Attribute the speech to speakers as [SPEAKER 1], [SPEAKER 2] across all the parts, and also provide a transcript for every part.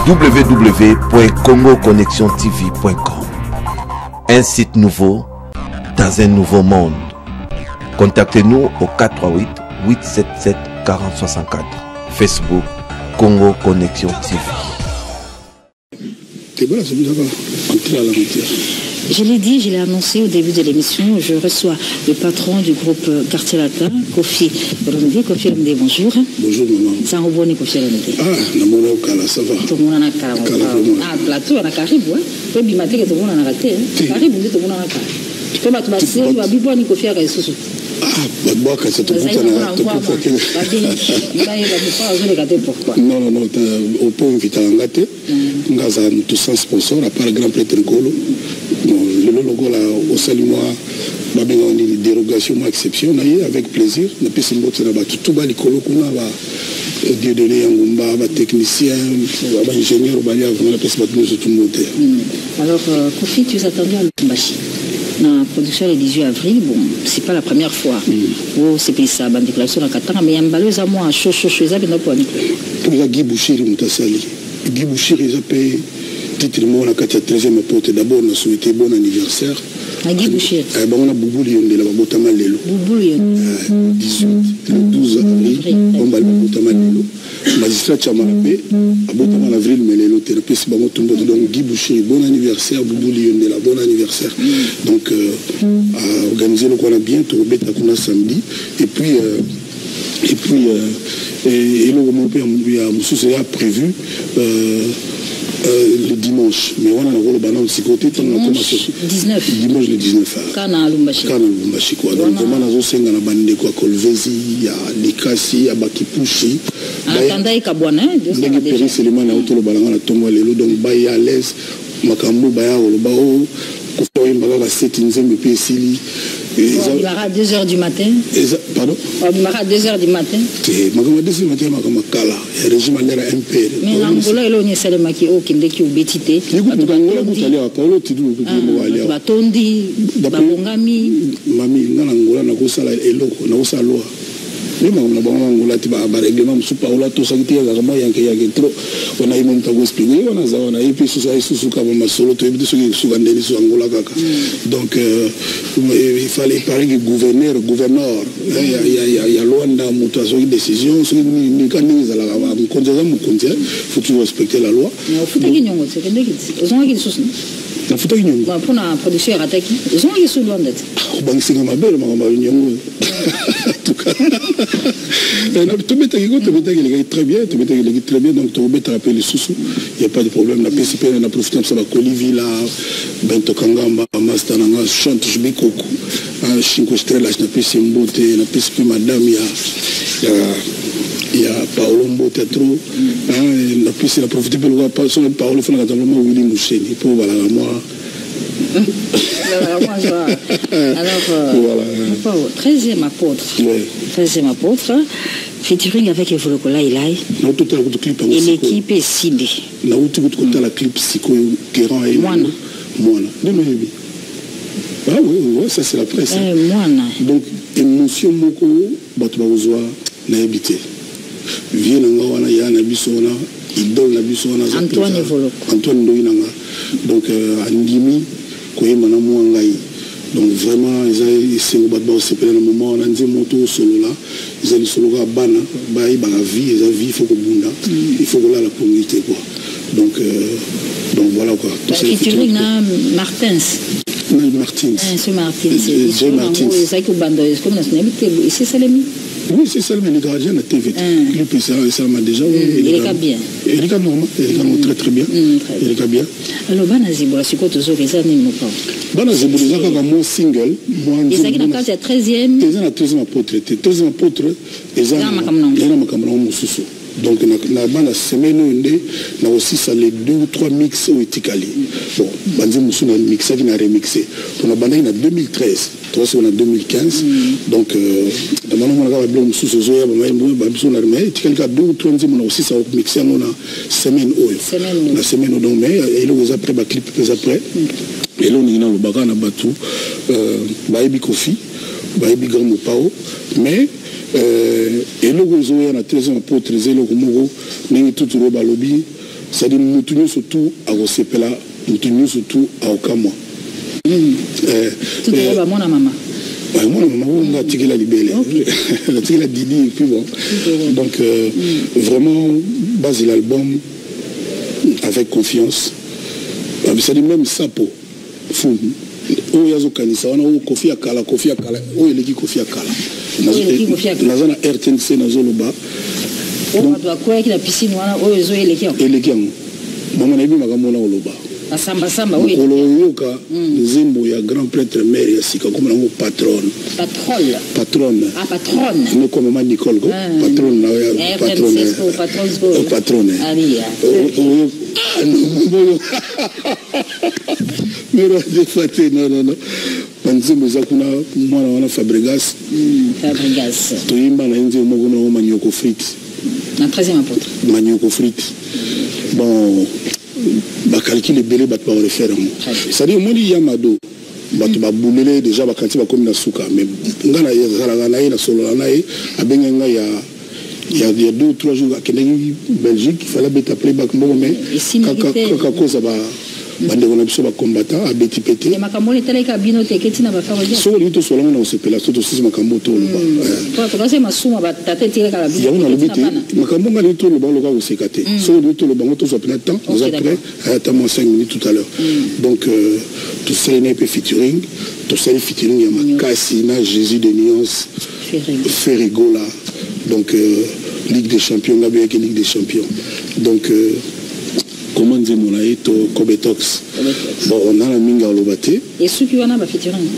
[SPEAKER 1] www.congoconnexiontv.com. Un site nouveau dans un nouveau monde. Contactez-nous au 438 877 4064. Facebook Congo Connexion TV.
[SPEAKER 2] Je l'ai dit, je l'ai annoncé au début de l'émission, je reçois le patron du groupe Quartier Latin, Kofi Olomide. Kofi Olomide, bonjour.
[SPEAKER 3] Bonjour maman.
[SPEAKER 2] Ça rebonne Kofi Olomide.
[SPEAKER 3] Ah, namona okala, ça va.
[SPEAKER 2] Tout le monde en a carré. Ah, plateau, on a caribou, hein. Peu bimaté que tout le monde en a raté, hein. Caribou, tout le monde en a carré. Tu peux m'attraper, tu vas bien ni Kofi Olomide.
[SPEAKER 3] Ah, bah, quand c'est tout pourquoi. Non, au point invité à gâter. Nous avons tous un sponsor, à part le grand prêtre Golo. Le logo là, au salut moi, une dérogation, une exception, avec plaisir. Nous avons tout les colos qu'on a, Dieu donné un technicien, un ingénieur, on a tout monter.
[SPEAKER 2] Alors, Kofi, tu es attendu à Lubumbashi. La production le 18 avril, bon, c'est pas la première fois. Oh, c'est pas ça, bonne déclaration dans Katanga, mais il y a un balèze à moi, chaud, ça vient pour nous.
[SPEAKER 3] Pour la Guy Bouchir, il m'a sali. Guy Bouchir, il a payé titrement la 13e apôtre. D'abord, on a souhaité bon anniversaire.
[SPEAKER 2] À Guy Bouchir.
[SPEAKER 3] On a Boubou Lyon de la Botama Lelo.
[SPEAKER 2] Boubou Lyon.
[SPEAKER 3] 18, le 12 avril, on va le Botama Lelo. Magistrat Chamarapé, à Botama l'avril, mais Lelo, thérapie, c'est bon, tout le monde. Donc, Guy Bouchir, bon anniversaire, Boubou Lyon de la bon anniversaire. Donc, à organiser le qu'on a bientôt, au Beta qu'on a samedi. Et puis, le moment a prévu le dimanche. Mais on a le banan de côté.
[SPEAKER 2] Dimanche 19.
[SPEAKER 3] Dimanche le 19.
[SPEAKER 2] Kana Lubumbashi.
[SPEAKER 3] Donc, vraiment, on a aussi un bande quoi, Kolvezi, il y a Likasi, il y a Bakipushi.
[SPEAKER 2] Attendez, Kabouana,
[SPEAKER 3] c'est donc, il à l'aise. Makambo, Baya, Olobao, Kofoy, Maga, Setinzem, Pesili.
[SPEAKER 2] Il y aura 2h du matin.
[SPEAKER 3] Pardon?
[SPEAKER 2] Il y aura 2h du matin.
[SPEAKER 3] Magama 2h du matin, Magama Kala. Il y a régime à l'air MP.
[SPEAKER 2] Mais l'Angola, il y a Salema qui est qui est bétité.
[SPEAKER 3] Il y a Paulo Tidou,
[SPEAKER 2] Batondi, Babongami.
[SPEAKER 3] Mami, l'Angola, n'a pas ça, eloko, n'a pas ça, loi. On a règlement sous Paola, tout ça qui est vraiment trop. On a eu mon temps expliqué, on a eu plus sous solo, tout sous Angola. Donc, il fallait parler que gouverneur, il y a Luanda, Moutazo, une décision, il faut toujours respecter la loi. La photo qui nous
[SPEAKER 2] pour la production attaquée, ils ont eu sous Luanda.
[SPEAKER 3] C'est ma belle, ma tout cas. Tu mets très bien, donc tu mets rappeler les sous-sous, il n'y a pas de problème. La PCP, on a profité de ça, la Colivila, Bento Kangamba, Mastananga, Chante, Jbikoko, Chinko Strela, la PCMbote, la PCP Madame, il y a Paolo Mbotetro, la PCP, la profité de la personne, Paolo Fanagatama, Willy Moucheni, pour voilà, moi.
[SPEAKER 2] Alors, voilà. 13e apôtre.
[SPEAKER 3] Ouais.
[SPEAKER 2] 13e apôtre, featuring avec Evolokola Ilai. Et l'équipe est ciblée.
[SPEAKER 3] Là où tu veux te la clip psycho, Kéran et Moana. Ah oui, ça c'est la presse.
[SPEAKER 2] Moana.
[SPEAKER 3] Donc, émotion, Moko, Batouaouzoa, n'a habité. Viens dans Wana, Yana Bissona, Idol Nabissona,
[SPEAKER 2] Antoine Evolo.
[SPEAKER 3] Antoine Doinanga. Donc, Andimi, Koye Manamou Angaï. Donc vraiment, ils ont fait un moment, on a dit moto solo là, ils ont dit solo là, bana, baï, la vie, il faut que bunda, il faut que là la communauté quoi. Donc voilà quoi.
[SPEAKER 2] Featuring Martins.
[SPEAKER 3] Martins.
[SPEAKER 2] C'est Martins.
[SPEAKER 3] C'est Martins.
[SPEAKER 2] C'est comme nationalité, c'est Salemi.
[SPEAKER 3] Oui, c'est ça, mais les gardiens de TV. Ça m'a déjà.
[SPEAKER 2] Il est bien.
[SPEAKER 3] Il est normal, très très bien. Il est bien.
[SPEAKER 2] Alors, Banazibura, c'est quoi tous les années, mon père?
[SPEAKER 3] Banazibura, c'est mon single.
[SPEAKER 2] Ils ont dit que c'est 13e.
[SPEAKER 3] Ils ont 13e apôtre. 13e apôtre, ils ont un camarade Moussoussou. Donc, la semaine où on a aussi ça les 2 ou 3 mix au Etikali. Bon, Banzi Moussou a mixé, il a remixé. On a bandé en 2013. Toi, c'est en 2015. Donc, on a dit Moussou, on a 2 ou 3 on a aussi ça mixé. On a semaine où. La semaine où on met. Et là, on a après, clip après. Et là, on a le bagan à Batou. Baïbi Kofi. Baïbi Grand Pao. Mais. Et le gozo na 13 apôtres zelo kumogo ningi tuturo balobi c'est-à-dire nous surtout à Rosepela, nous surtout à Okamwa.
[SPEAKER 2] Tout est bon, maman.
[SPEAKER 3] Moi, on a tiré la libellé, on a tiré la Didi et puis bon. Donc, vraiment, base l'album avec confiance. C'est-à-dire même Sapo, fou. On y a Zokanisa, on a Kofi Akala, on y a Kofi Akala. Dans la RTNC, dans Zoloba.
[SPEAKER 2] On doit quoi avec la piscine, on a Ozo et les Kian.
[SPEAKER 3] Et les Kian. Maman a vu Magamona Oloba.
[SPEAKER 2] Samba, oui.
[SPEAKER 3] Oloyoka, Zembo, il y a grand prêtre mère, il y a Sika, comme on a patronne. Patronne.
[SPEAKER 2] Ah, patronne.
[SPEAKER 3] Nous, comme maman Nicole, patronne. Patronne.
[SPEAKER 2] Allez,
[SPEAKER 3] ah, non. Mais non. Panzembo zakuna mwana wana Fabregas.
[SPEAKER 2] Fabregas.
[SPEAKER 3] Toyimba na nze moko na manioko frites.
[SPEAKER 2] Na 13e apôtre.
[SPEAKER 3] Manioko frites. Bon, ba calcul belé ba pa refaire mo. C'est-à-dire moni Yamado. Bato ba boulele déjà ba kanti ba komi na suka mais ngana yazala na na solo na abenga ya il y a 2 ou 3 jours à Belgique, il fallait mettre playback mais quand cause va on a besoin de combattant à Betty Pété.
[SPEAKER 2] Les macambo les télé cabino te qu'est-ce n'a pas fait.
[SPEAKER 3] Sur le tout sur là on se pèle tout aussi macambo tout le bas.
[SPEAKER 2] Toi tu sais ma souma va tâter tirer la
[SPEAKER 3] il y a on a le bité macambo on a tout le bas le gars au sécaté. Sur le tout le bas on tout plein temps nous après attends 5 minutes tout à l'heure. Donc tout ça n'est pas featuring, tout ça featuring il y a Cassina, Jésus de Nuance, Ferrigola. Donc Ligue des Champions, la Ligue des Champions. Donc comment dire mon aïto Kobetox. Bon on a la minga au lobaté.
[SPEAKER 2] Et ceux qui en a featuring.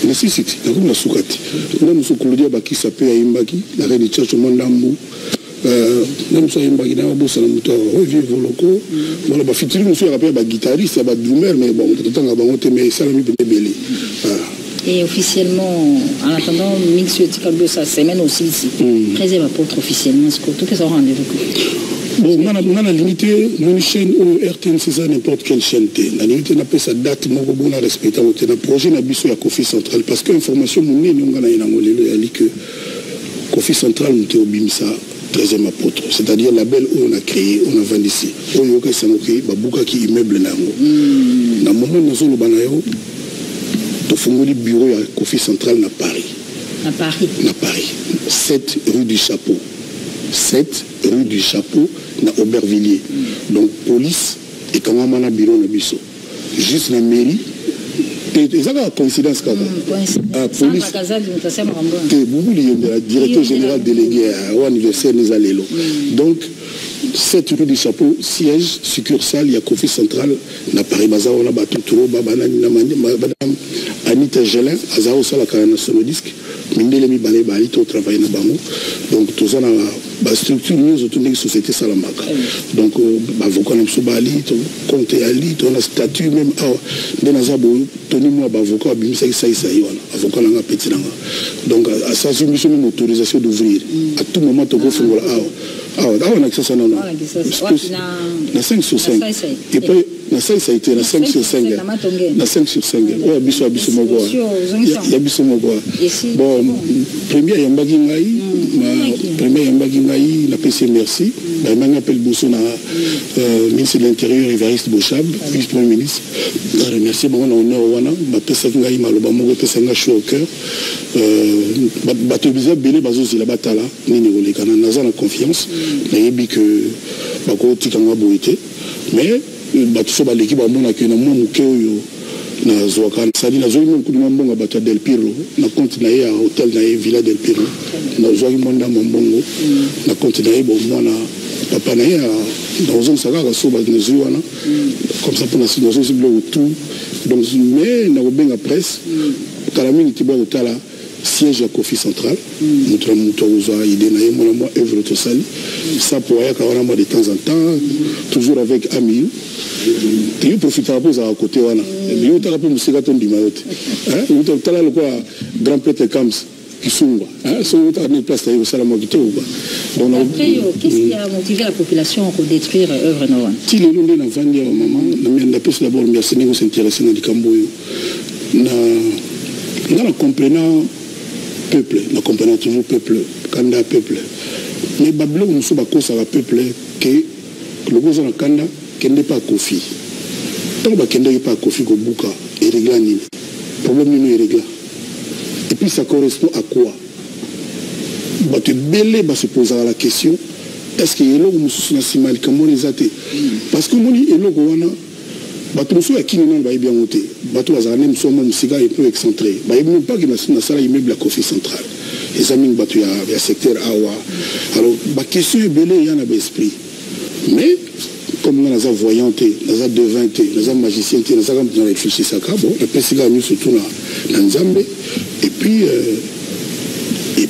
[SPEAKER 3] Mais si na comme la soukati. On a soukouludia baki sapé à Imbaki, la reine de Tchatcho Mandambu. Même ça Imbaki na bossa na muto revient voloko. Voilà ba featuring monsieur rappelle ba guitariste, ba drummer mais bon tout temps ba monter mais ça la mi peut belé.
[SPEAKER 2] Et officiellement, en attendant, Mix Yotikabio, sa semaine aussi ici. 13e apôtre officiellement, est-ce que tout est en rendez-vous?
[SPEAKER 3] Bon, on a limité, une chaîne ou RTNC, c'est n'importe quelle chaîne. On a limité, on a sa date, on a respecté le projet, on a biso à Kofi Central. Parce que l'information, on a dit que Kofi Central, on a au Bimsa, 13e apôtre. C'est-à-dire la belle où on a créé, on a vendu ici. Où on a créé, Babouka qui immeuble là. Dans le moment où on a le bureau à Kofi Central à Paris.
[SPEAKER 2] À Paris.
[SPEAKER 3] 7 rue du Chapeau. 7 rue du Chapeau, à Aubervilliers. Donc, police, et quand on a un bureau, on a biso. Juste la mairie. Et ça, c'est coïncidence. Police. Le directeur général délégué à l'anniversaire nous allons. Donc, 7 rue du Chapeau, siège, succursale, il y a Kofi Central, à Paris, Baza, on a battu Touro, Madame Anita Gelin, Azao Salakana National Disque, Mindelemi Bale Bali, tout travail dans Bamo. Donc, tout ça, la structure, nous, autour de la société Salamaka. Donc, avocat Namsobali, compte Ali, on a statut même, Benazabo, Tony Moi, avocat, Bimsa Saïsaï, avocat Langa Petit Langa. Donc, à ça, c'est une autorisation d'ouvrir. À tout moment, tu peux faire on a accès à non. Na 5 sur 5. Et puis, na 5 ça a été na 5 sur 5. Na 5 sur 5. Ouais, biso mogoa. Ya biso mogoa. Bon, premier Yambagi Ngai, la PC merci. Ben m'a appelé Bousso na ministre de l'Intérieur Évariste Bochab, vice-premier ministre. Je remercie bon on honneur wana, ma PC Ngai maloba moko PC nga chaud au cœur. Bato bizarre belé bazo zila batala nini olekana naza na confiance. Nayebi que bako tikanga boité mais bato so baleki ba mona ke na mo muke oyo na zoaka sali na zoyi mon kuduma mbonga bato del Pirlo na compte na ya hôtel na Villa del Pirlo na zoyi monda mbongo na compte na bo mona papa na ya dans un saga so ba na zoyi wana comme ça pour la situation c'est bleu tout donc mais na obenga presse kalamini tiba otala siège à Kofi Central, notre moutouza, il est naïe, mon amour, œuvre tout sali. Ça pour aller quand de temps en temps, toujours avec Ami. Tu profites à poser à côté, voilà. Il y a un peu de musicaton du mayotte. Il y a un grand prêtre Kams qui s'ouvre. Si on est en place, il y a un salam qui tombe.
[SPEAKER 2] Après, qu'est-ce qui a motivé la population pour détruire œuvre Noah?
[SPEAKER 3] Si les gens n'ont pas dit, maman, on a pu d'abord s'intéresser à Camboyo. En comprenant peuple, nous comprenons toujours peuple, Kanda peuple. Mais Babylone nous sommes à cause de peuple que le gouvernement Kanda kende pas Kofi. Tant que kende pas Kofi ko buka et régla ni. Problème ni régla. Et puis ça correspond à quoi? Bah tu belé bah se poser la question. Est-ce que yelo mususu na simal comment les athées? Parce que moni elo ko wana bato mususu ya kini nan ba bien monté. Bato azana même somo musiga un peu excentré. Ba même pas que na sala immeuble la Kofi centrale. Les amis bato ya secteur awa. Alors ba question belé yana ba esprit. Mais comme nous avons voyanté, nous avons devinté, nous avons magicien, nous avons réfléchi ça, bon, le PCA nous surtout dans Nzambe, et puis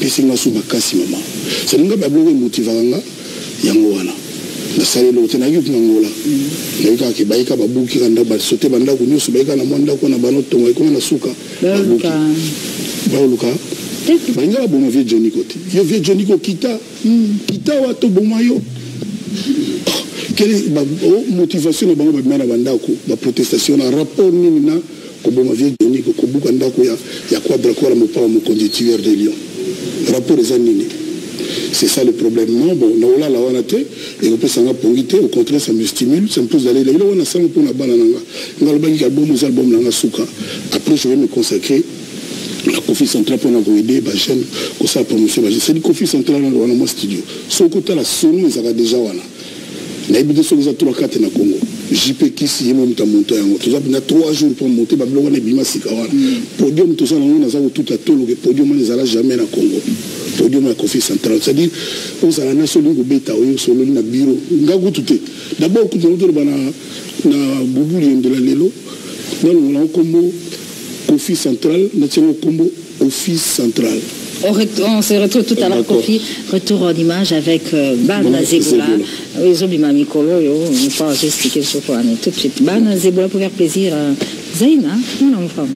[SPEAKER 3] c'est nous sous ma casse maman. C'est nous qui avons motivé Yangoana. Na sali lo tena yup nangola. Na yuka ke baika babuki kanda ba sote banda ku nyusu baika na mwanda ko na banoto ngoi ko na suka. Bauluka. Bainga bo ma vie Johnny Kote. Yo vie Johnny ko kita wa to bomayo. Quelle est la motivation de la protestation? Un rapport nina comme ma vieille Johnny ko bukanda ko ya quadra ko la mo pa mo conducteur de Lyon. Rapport des années. C'est ça le problème. Non, bon, on a la wanate et on peut s'en apprendre. Au contraire, ça me stimule, ça me pousse d'aller là. On a ça pour la banane. On a le bagage album, nos albums nanga souka. Après, je vais me consacrer la Kofi centrale pour nous aider, bah j'aime que ça promotion. C'est le Kofi centrale dans le studio. Son côté la sono, ils avaient déjà wana. Na ibide so les 3-4 na Congo. JP Kisi yemo mta monter yango. Tout ça na 3 jours pour monter ba bloga na bima sikawana. Podium tout ça na za tout à tolo que podium ne zala jamais na Congo. Podium na Kofi central. C'est-à-dire on sala na solo ngo beta oyo solo na bureau. Ngago tout. D'abord ku to bana na bubuli de la lelo. Non on combo Kofi central, national combo office central.
[SPEAKER 2] On se retrouve tout à l'heure, Kofi. Retour en image avec Bana Zebola. Ils ont dit Mamie Kolo, on ne peut pas expliquer ce qu'on est tout de suite. Bana Zebola pour faire plaisir à Zaina. Non, enfin.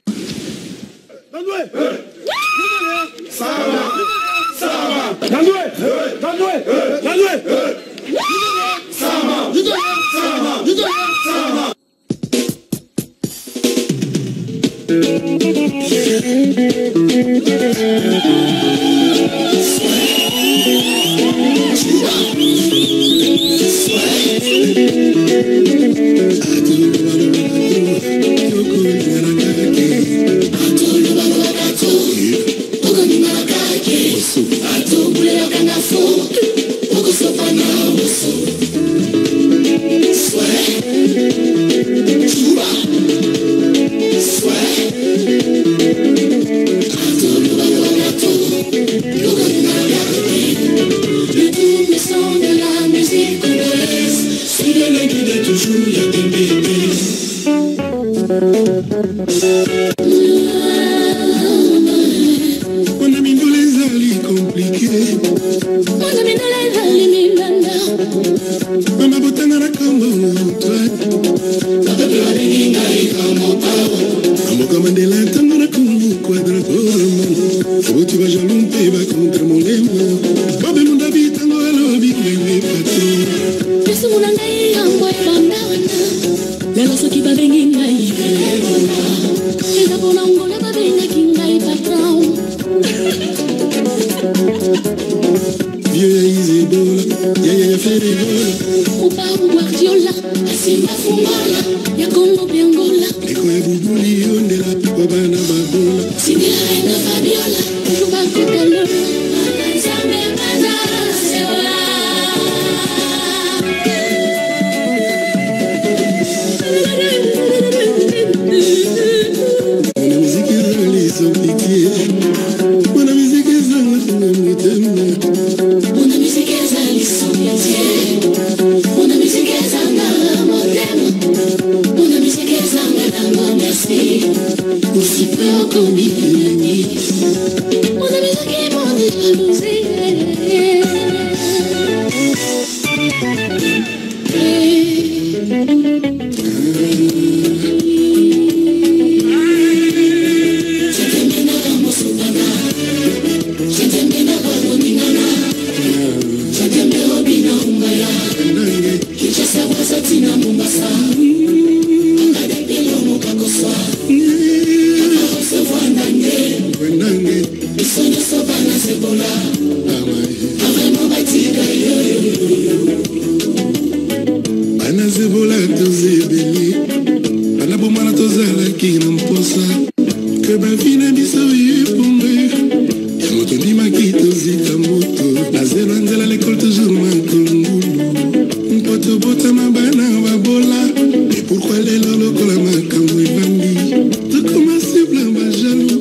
[SPEAKER 4] Music is
[SPEAKER 3] bana zebola tozebeli bana bomana tozalaki na mposa ke bavina biso yepombe ya moto ndimaki tozika moto nazela nzela lekole toujours makolongulu mpoto botama bana babola et pourquoi lelo lokola makambo evandi tokoma simple bajalo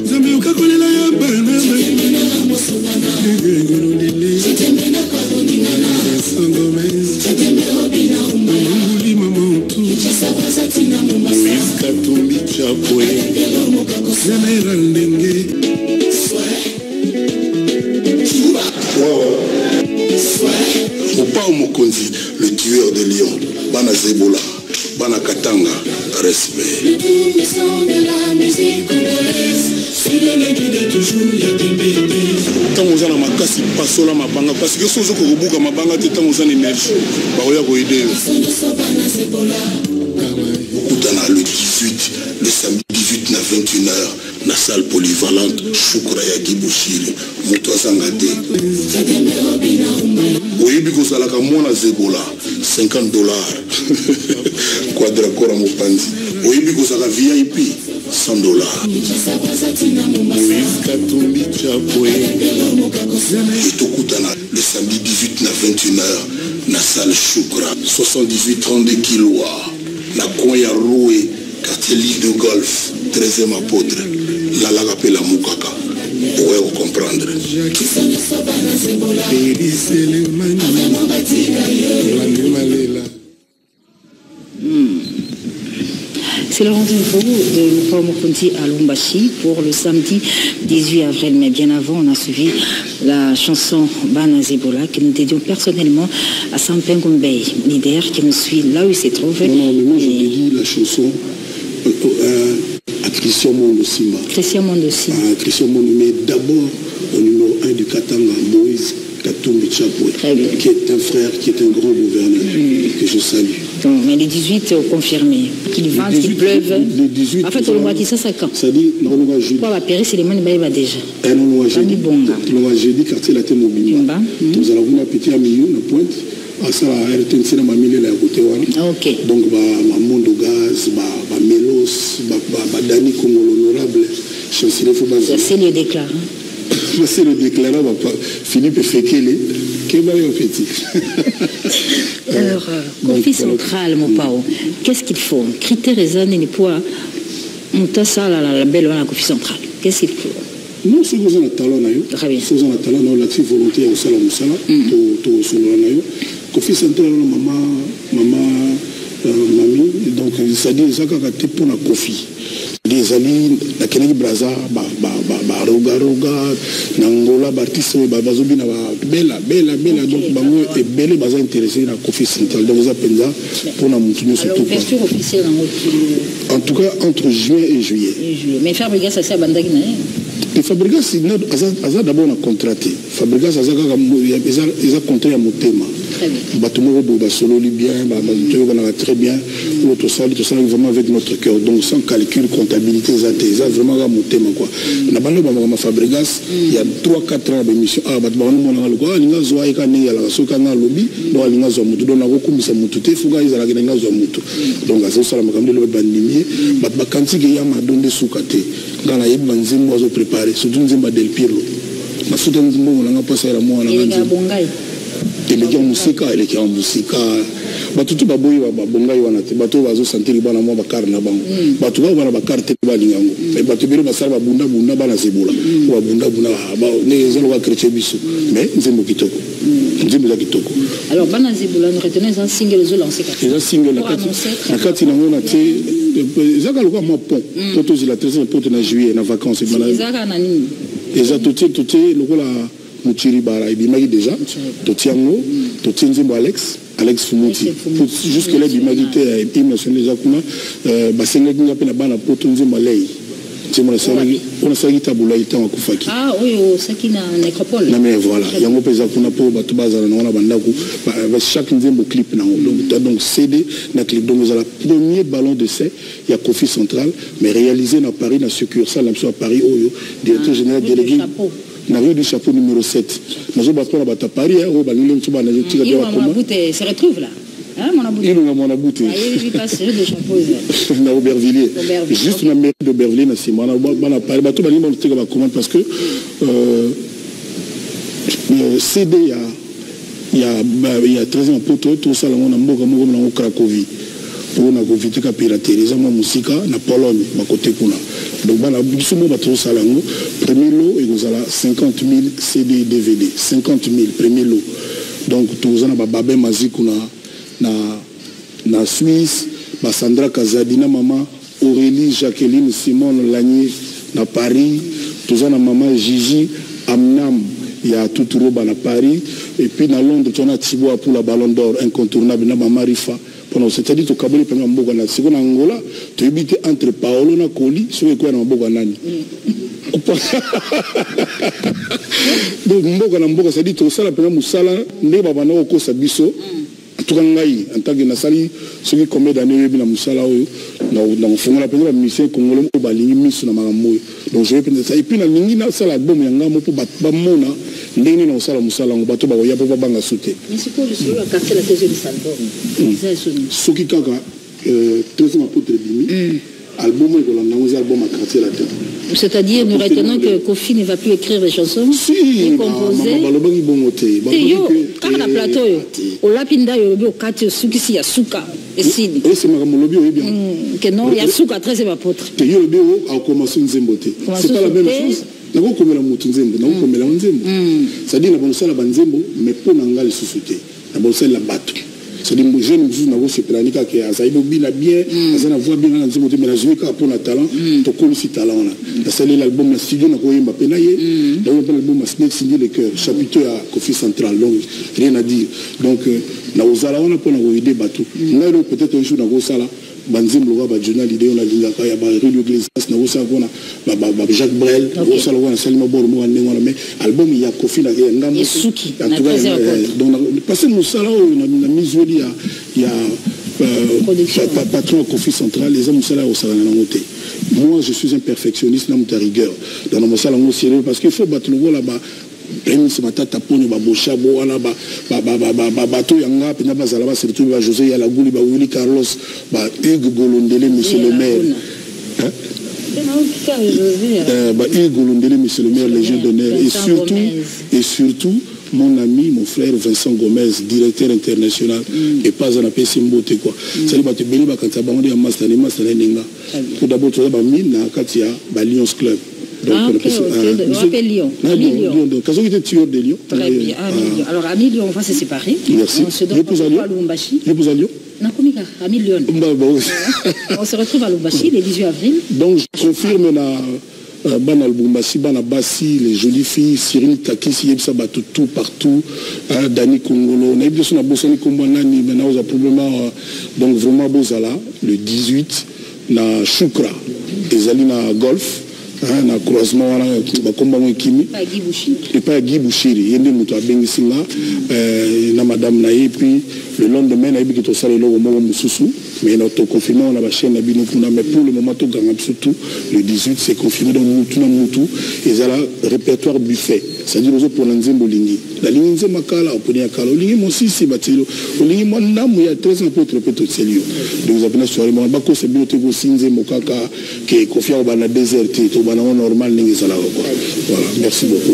[SPEAKER 3] nzambe okakolela ya bana Mokonzi, le tueur de lions, Bana Zebola, Bana Katanga, respect. Le doux son de la musique congolaise, fidèle et guide toujours, il y a des bébés. Tant on a ma casse, passe la mabanga, parce que si on a beaucoup de mabanga, tant on a une énergie, on va aider. Boukutana le 18, le samedi 18 à 21h, la salle polyvalente, Choukra Yagibushiri, Moutouazangade. Oui, because à la Kamona Zebola, $50. Quadracora Mopanzi. Oui, because à la VIP, $100. Oui, Katumbi Chapoé. Et Tokutana, le samedi 18 à 21h, la salle Choukra, 78-32 kg. La Koya Roué, quartier Ligue de Golf, 13e apôtre, la Lagapé la Moukaka. Pour vous comprendre.
[SPEAKER 2] C'est le rendez-vous de Mpao Mokonzi à Lubumbashi pour le samedi 18 avril. Mais bien avant, on a suivi la chanson Bana Zebola que nous dédions personnellement à Sampeng Gombei, leader qui nous suit là où il se trouve.
[SPEAKER 3] Non, mais moi je dédie la chanson à Christian Mondo Simba.
[SPEAKER 2] Christian Mondo Simba.
[SPEAKER 3] Christian Mondo, mais d'abord au numéro 1 du Katanga, Moïse Katumbi Chapoué, qui est un frère, qui est un grand gouverneur, que je salue.
[SPEAKER 2] Donc, mais les 18 confirmés, qu'il vente, qu'il pleuve.
[SPEAKER 3] Les 18,
[SPEAKER 2] en fait, on le voit ça, ça quand
[SPEAKER 3] ça dit, non, on va jeudi.
[SPEAKER 2] Pourquoi va périr, c'est les mains, il va déjà.
[SPEAKER 3] On va jeudi. On va jeudi, quartier la thème mobile. Nous allons vous petit à milieu, la pointe. À ça, la RTNC, la mamie, la côté.
[SPEAKER 2] Ok.
[SPEAKER 3] Donc, ma Mondo Gaz, ma Mélos, ma Dani comme l'honorable chancelier Foubazi.
[SPEAKER 2] C'est le déclarant.
[SPEAKER 3] C'est le déclarant, Philippe Fekele, qui est au petit.
[SPEAKER 2] Alors, conflit central, mon Pao, qu'est-ce qu'il faut? Critères et années pour monter ça, la belle la conflit central. Qu'est-ce qu'il faut?
[SPEAKER 3] Non, c'est vous en talent,
[SPEAKER 2] très bien.
[SPEAKER 3] C'est vous en talent, on l'actif volontaire au salon Moussala, tout sur le conflit central, maman, mamie, donc ça dit ça quand tu pour la conflit. Les alliés, la Kennedy Braza, Roga, Nangola, Bartis, Bazobina, Bella, donc Bango et Belle Baza intéressé dans la conflit central. Donc, ça pensa pour la montagne surtout.
[SPEAKER 2] L'ouverture officielle
[SPEAKER 3] en tout cas, entre juin et juillet.
[SPEAKER 2] Mais Fabrigas, ça c'est à Bandagina.
[SPEAKER 3] Les Fabrigas, d'abord on a contracté. Fabrigas, ils ont contracté à mon thème. Bâtiment solo bien, très bien. L'autre salle, vraiment avec notre cœur. Donc sans calcul, comptabilité, ça vraiment mon thème. Il y a 3-4 ans d'émission. Elekea musika batutu baboyi babongai wana te bato bazo sentir bana mo bakar na bango bato ba bana bakar te balingango e bato biro basala babunda bunda bana Zebola wa bunda ba ne zelo wa chrétien biso mais nzembo kitoko
[SPEAKER 2] alors bana Zebola nous retenons un single zo lancé
[SPEAKER 3] un single la kati na ngona te zaka lokwa mo pont toto zila 13 pont na juillet na vacances
[SPEAKER 2] zaka na nini
[SPEAKER 3] eza tout lokola Moutiri Bara, Bimagi déjà, Totiango, Totienzimbo Alex Fumuti. Jusque là, Bimagi était hymne national des Akuna, Basenga Ginga Bana Potonzimbo Lei. On a sagi tabula ita en Koufaki.
[SPEAKER 2] Ah oui, ça qui n'a nécropole.
[SPEAKER 3] Non mais voilà, il y a un peu de pour Batubaza, on a bandaku, chaque nzembo clip. Donc CD, na clip. Donc nous avons le premier ballon d'essai, il y a Kofi Central, mais réalisé à Paris, dans succursale, à Paris, Oyo, directeur général délégué. Na rue du chapeau numéro 7. Nous avons battu à Paris,
[SPEAKER 2] se retrouve là.
[SPEAKER 3] Il a mon abouté.
[SPEAKER 2] Il passe de chapeau.
[SPEAKER 3] Na Aubervilliers. Juste la mairie d'Aubervilliers, na Simon. On a parlé, bateau, on a commande parce que CD, il y a 13 ans, tout ça, on a beaucoup Cracovie. Pour on a évité la piraterie, ça m'a musique na Pologne, ma côté kuna. Donc on a beaucoup de bateaux salango. Premier lot, il y a 50 000 CD DVD, 50 000 premier lot. Donc tout ça, on a babé mazikuna na Suisse, Sandra Kazadina maman, Aurélie, Jacqueline, Simone Lagné na Paris, tout ça na maman Gigi, Amnam. Il y a tout roba à Paris, et puis dans Londres, on a Thibaut pour la Ballon d'Or incontournable, na maman Rifa. C'est-à-dire que Kabuli pendant Mbogana, c'est qu'on a Angola, tu habites entre Paolo na Koli, sur quoi dans Mboganani. Donc Mbogana, c'est-à-dire que ça la pendant Moussala, ne babana au Kosa Bisso, en tout cas en tant que Nassali, ceux qui commettent d'années na Moussala, dans le fond la pendant la mission congolais au Bali, mission na Maramouy. Donc je vais penser ça. Et puis na Ningina ça la bombe yanga mo pour Bamona. Ndeni na usala musala ngo bato bakoya po babanga soute.
[SPEAKER 2] Mais c'est quoi le sujet à quartier la thèse de album?
[SPEAKER 3] Soki kaka troisième apôtre bimi. Album ko la nangozi album à quartier la tête.
[SPEAKER 2] C'est-à-dire nous retenons que Kofi ne va plus écrire des chansons.
[SPEAKER 3] Si,
[SPEAKER 2] composer.
[SPEAKER 3] Balobangi bongote.
[SPEAKER 2] Et yo, quand on a plateau yo, au lapinda yo au quartier suki si ya suka et sidi.
[SPEAKER 3] Et c'est ma molobi o bien.
[SPEAKER 2] Que non, il y a suka troisième apôtre.
[SPEAKER 3] Et yo le bio a commencé nzembote. C'est pas la même chose. Nako komela mutu nzembo, nako komela nzembo. C'est-à-dire na bonsola banzembo mais pour nanga le société. Na bonsola la bateau. C'est-à-dire que les jeunes nous se planifié que Azaïbo bien bien, Azana voit bien dans nzembo mais la jouer pour le talent, to connais si talent là. La salle l'album na studio na ko yemba penaye, donc l'album na signé les cœurs, chapitre à Kofi Central, donc rien à dire. Donc na ozala on a pour na idée bateau. Là peut-être un jour na go sala banzembo wa ba journal idée on a dit ya ba radio Iglesias na go sala kona ba Jacques Brel, go sala wana Salima Bormo ane wana mais album il y a Kofi na ngam
[SPEAKER 2] Suki.
[SPEAKER 3] Donc passer nous sala na mise il y a patron Kofi Central les hommes sala au sala na monter. Moi je suis un perfectionniste na monter rigueur dans mon sala on sérieux parce qu'il faut battre le là-bas. Ce matin, tapone ba bochabo wana ba bato yanga pena bazala ba surtout ba José Yalagouli ba Willy Carlos ba Hugues Golondele monsieur le maire. Hugues Golondele monsieur le maire légion d'honneur et surtout mon ami, mon frère Vincent Gomez, directeur international, et pas un appel Simbote quoi. C'est le bateau Béni Bakanta Bangoni à Mastane Nenga. Tout d'abord, tu as mis na Katia, Lions Club.
[SPEAKER 2] Donc, on rappelle Lyon.
[SPEAKER 3] Lyon. Donc, quand on était tueur de Lyon.
[SPEAKER 2] Très bien. Alors, à Lyon, on va se séparer.
[SPEAKER 3] Merci.
[SPEAKER 2] On se retrouve à Lubumbashi.
[SPEAKER 3] À Lyon.
[SPEAKER 2] On se retrouve à Lubumbashi le 18 avril.
[SPEAKER 3] Donc, je confirme Ban Lubumbashi, Ban Bassi, les jolies filles, Cyril Takis, Yebsa tout partout, Dani Kongolo. On a eu besoin de Bossani Kombanani, maintenant on a probablement, donc vraiment Bozala, le 18, na Choukra, et Zalina Golf. Na croisement wana bakomba mo kimi et pas Guy Bouchiri yende muto abengisinga na madame na puis le lendemain na biki to sala lo mo mususu mais na to confirmé on a ba chaîne na bino kuna mais pour le moment to ganga surtout le 18 c'est confirmé donc mutu et ça répertoire buffet c'est-à-dire aux pour nzembo lingi la lingi nzema kala oponia kala lingi mo sisi batilo lingi mo ndamu ya 13 ans pour répéter celio donc vous appelez sur le bako c'est bien to go sinze mokaka ke kofia au bana déserté to normal. Voilà, merci beaucoup.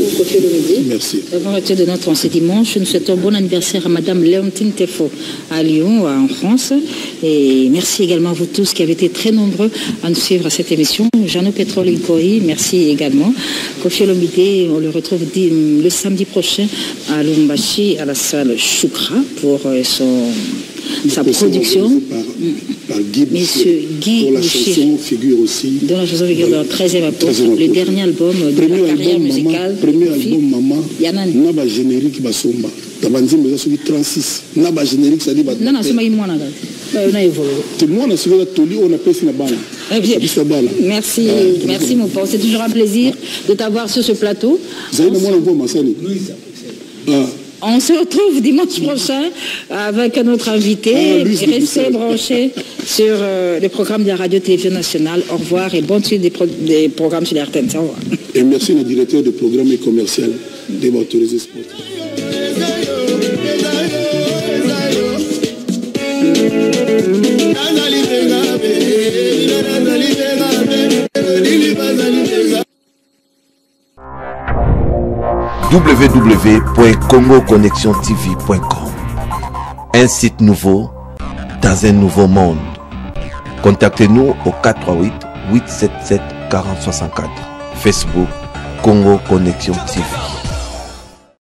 [SPEAKER 3] Merci.
[SPEAKER 2] D'avoir été de notre ce dimanche, nous souhaitons bon anniversaire à Madame Léontine Tefo à Lyon, en France. Et merci également à vous tous qui avez été très nombreux à nous suivre à cette émission. Jeannot Pétrole Nkoi, merci également. Kofi Olomide, on le retrouve le samedi prochain à Lubumbashi, à la salle Choukra pour sa production.
[SPEAKER 3] Par Guy
[SPEAKER 2] Monsieur Guy
[SPEAKER 3] pour la chanson figure aussi.
[SPEAKER 2] Dans la chanson figure dans le 13e apôtre, le dernier album de la carrière musicale.
[SPEAKER 3] Premier album Maman. Naba générique Basomba. Tabanzi mais ça 36. Naba générique ça dit ba.
[SPEAKER 2] Non c'est pas moi là. On a évolué.
[SPEAKER 3] Tout le monde a suivi la toli on a passé la balle.
[SPEAKER 2] Merci, merci mon père. C'est toujours un plaisir de t'avoir sur ce plateau.
[SPEAKER 3] Vous avez le moins de Massani.
[SPEAKER 2] On se retrouve dimanche prochain avec notre invité. Restez branchés sur le programme de la Radio-Télévision Nationale. Au revoir et bonne suite des programmes sur l'RTN. Au revoir.
[SPEAKER 3] Et merci au directeur de programme et commercial de l'autorisé sport.
[SPEAKER 1] www.congoconnexiontv.com. Un site nouveau dans un nouveau monde. Contactez-nous au 438 877 4064. Facebook Congo Connexion TV.